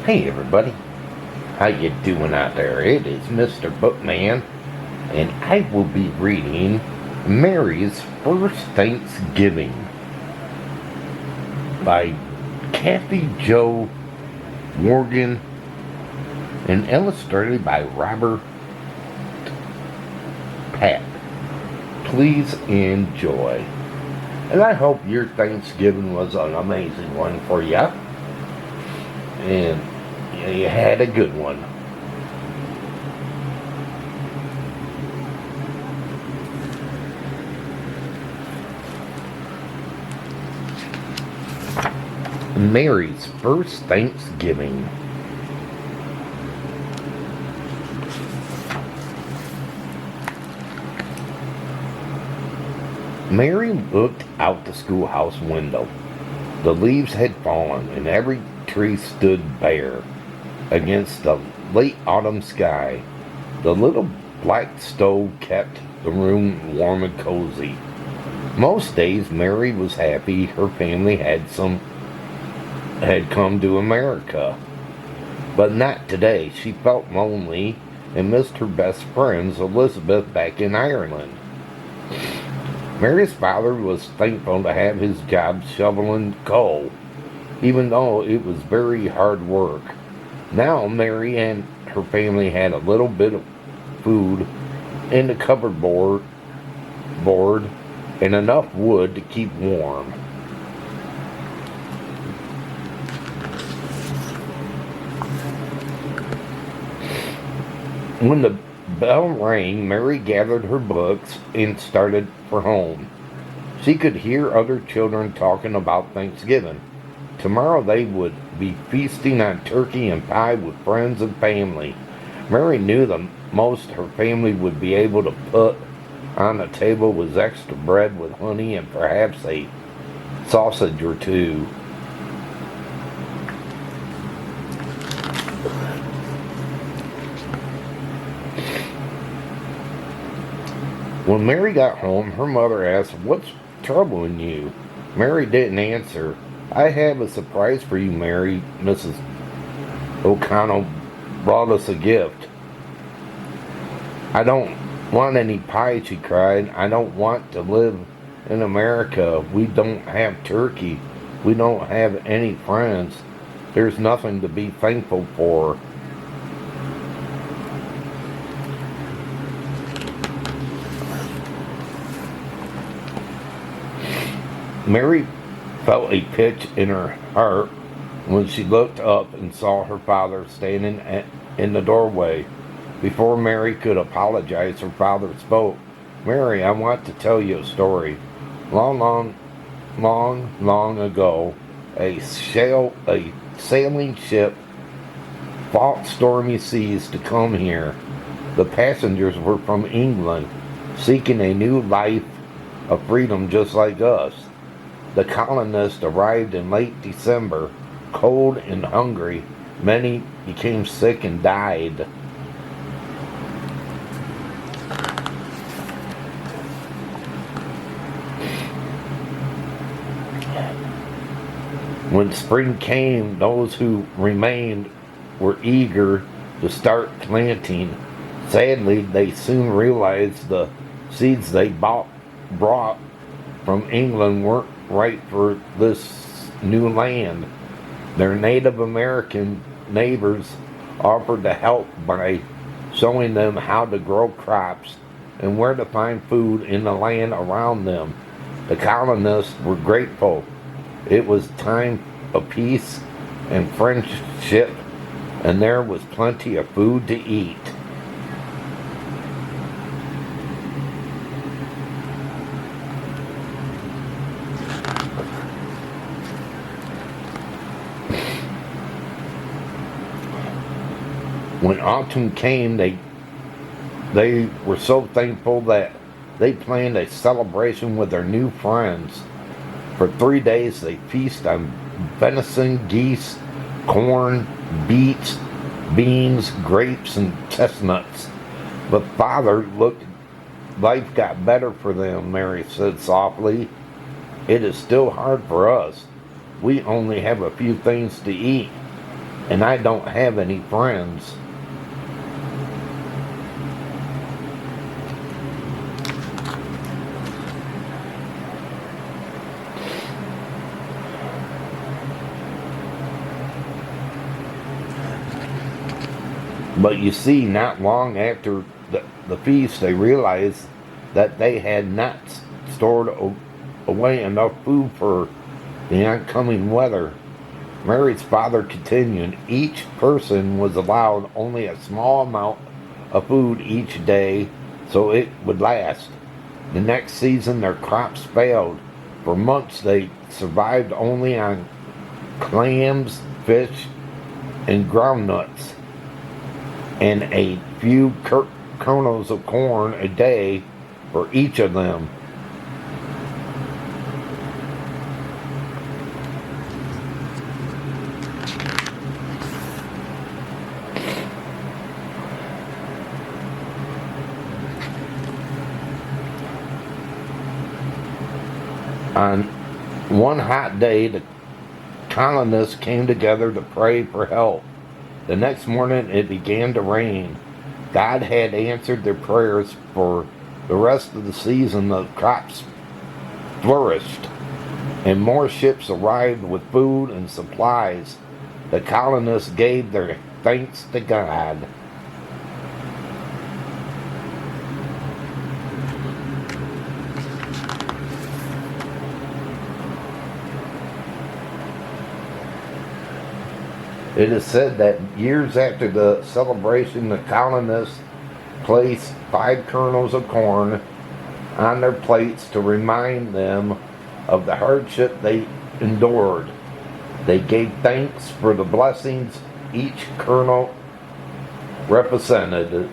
Hey everybody, how you doing out there? It is Mr. Bookman, and I will be reading Mary's First Thanksgiving by Kathy Jo Wargin and illustrated by Robert Papp. Please enjoy. And I hope your Thanksgiving was an amazing one for you. And you had a good one. Mary's First Thanksgiving. Mary looked out the schoolhouse window. The leaves had fallen, and every tree stood bare against the late autumn sky. The little black stove kept the room warm and cozy. Most days Mary was happy her family had come to America. But not today. She felt lonely and missed her best friends, Elizabeth, back in Ireland. Mary's father was thankful to have his job shoveling coal, even though it was very hard work. Now Mary and her family had a little bit of food in the cupboard board and enough wood to keep warm. When the bell rang, Mary gathered her books and started for home. She could hear other children talking about Thanksgiving. Tomorrow they would be feasting on turkey and pie with friends and family. Mary knew the most her family would be able to put on the table was extra bread with honey and perhaps a sausage or two. When Mary got home, her mother asked, "What's troubling you?" Mary didn't answer. "I have a surprise for you, Mary. Mrs. O'Connell brought us a gift." "I don't want any pie," she cried. "I don't want to live in America. We don't have turkey. We don't have any friends. There's nothing to be thankful for." Mary felt a pinch in her heart when she looked up and saw her father standing in the doorway. Before Mary could apologize, her father spoke. "Mary, I want to tell you a story. Long ago, a sailing ship fought stormy seas to come here. The passengers were from England, seeking a new life of freedom just like us. The colonists arrived in late December, cold and hungry. Many became sick and died. When spring came, those who remained were eager to start planting. Sadly, they soon realized the seeds they brought from England weren't right for this new land. Their Native American neighbors offered to help by showing them how to grow crops and where to find food in the land around them. The colonists were grateful. It was time of peace and friendship, and there was plenty of food to eat. When autumn came, they were so thankful that they planned a celebration with their new friends. For 3 days they feasted on venison, geese, corn, beets, beans, grapes, and chestnuts. But Father, life got better for them, Mary said softly. It is still hard for us. We only have a few things to eat, and I don't have any friends. But you see, not long after the feast, they realized that they had not stored away enough food for the oncoming weather. Mary's father continued, each person was allowed only a small amount of food each day so it would last. The next season, their crops failed. For months, they survived only on clams, fish, and groundnuts, and a few kernels of corn a day for each of them. On one hot day, the colonists came together to pray for help. The next morning it began to rain. God had answered their prayers. For the rest of the season the crops flourished, and more ships arrived with food and supplies. The colonists gave their thanks to God. It is said that years after the celebration, the colonists placed 5 kernels of corn on their plates to remind them of the hardship they endured. They gave thanks for the blessings each kernel represented.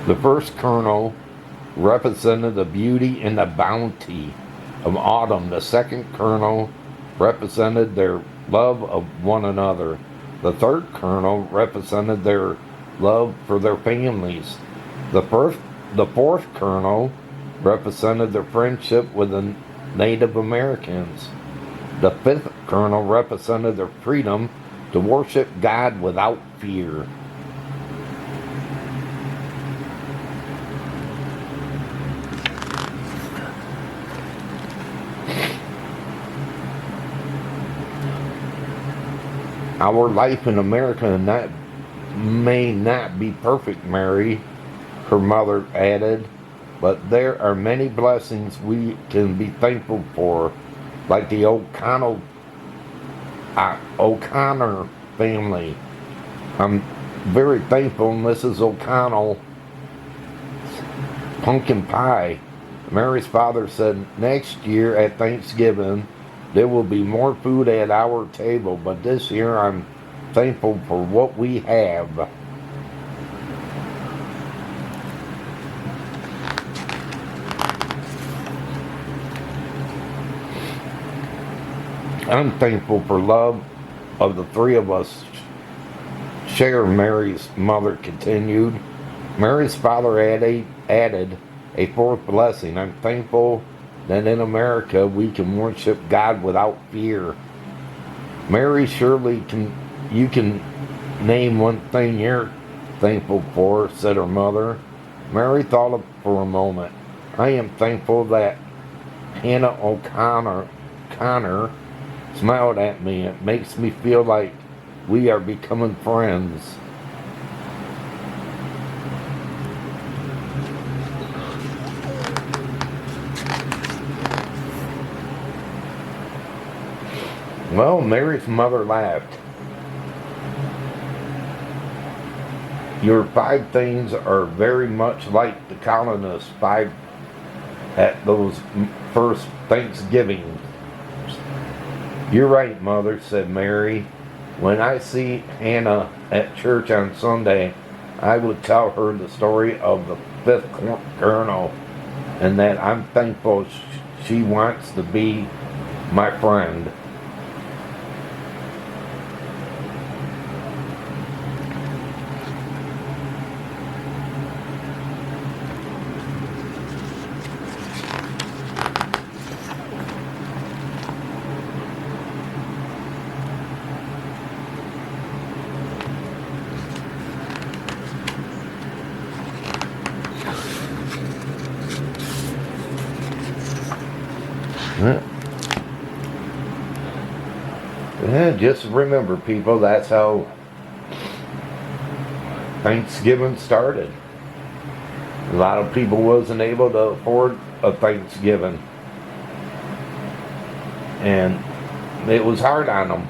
The first kernel represented the beauty and the bounty of autumn. The second kernel represented their love of one another. The third kernel represented their love for their families. The fourth kernel represented their friendship with the Native Americans. The fifth kernel represented their freedom to worship God without fear. Our life in America may not be perfect, Mary, her mother added, but there are many blessings we can be thankful for, like the O'Connor family. I'm very thankful Mrs. O'Connell pumpkin pie. Mary's father said next year at Thanksgiving there will be more food at our table, but this year I'm thankful for what we have. I'm thankful for love of the three of us share, Mary's mother continued. Mary's father added a fourth blessing. I'm thankful that in America we can worship God without fear. Mary, surely you can name one thing you're thankful for, said her mother. Mary thought for a moment. I am thankful that Hannah O'Connor smiled at me. It makes me feel like we are becoming friends. Well, Mary's mother laughed. Your 5 things are very much like the colonists' 5 at those first Thanksgivings. You're right, Mother, said Mary. When I see Hannah at church on Sunday, I will tell her the story of the 5th kernel and that I'm thankful she wants to be my friend. Yeah, just remember, people, that's how Thanksgiving started. A lot of people wasn't able to afford a Thanksgiving, and it was hard on them.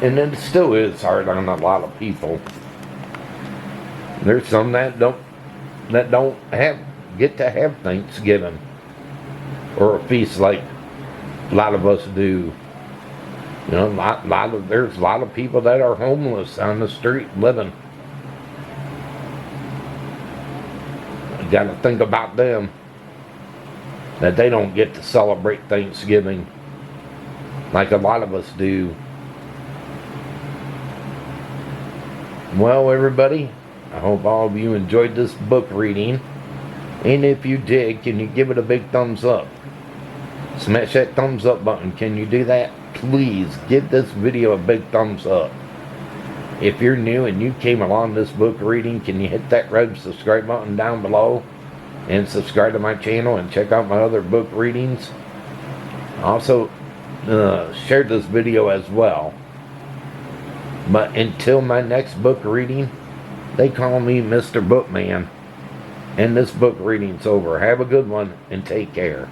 And it still is hard on a lot of people. There's some that don't get to have Thanksgiving or a feast like a lot of us do. You know, there's a lot of people that are homeless on the street living. You got to think about them, that they don't get to celebrate Thanksgiving like a lot of us do. Well, everybody, I hope all of you enjoyed this book reading. And if you did, can you give it a big thumbs up? Smash that thumbs up button. Can you do that? Please give this video a big thumbs up. If you're new and you came along this book reading, can you hit that red subscribe button down below and subscribe to my channel and check out my other book readings? Also, share this video as well. But until my next book reading, they call me Mr. Bookman. And this book reading's over. Have a good one and take care.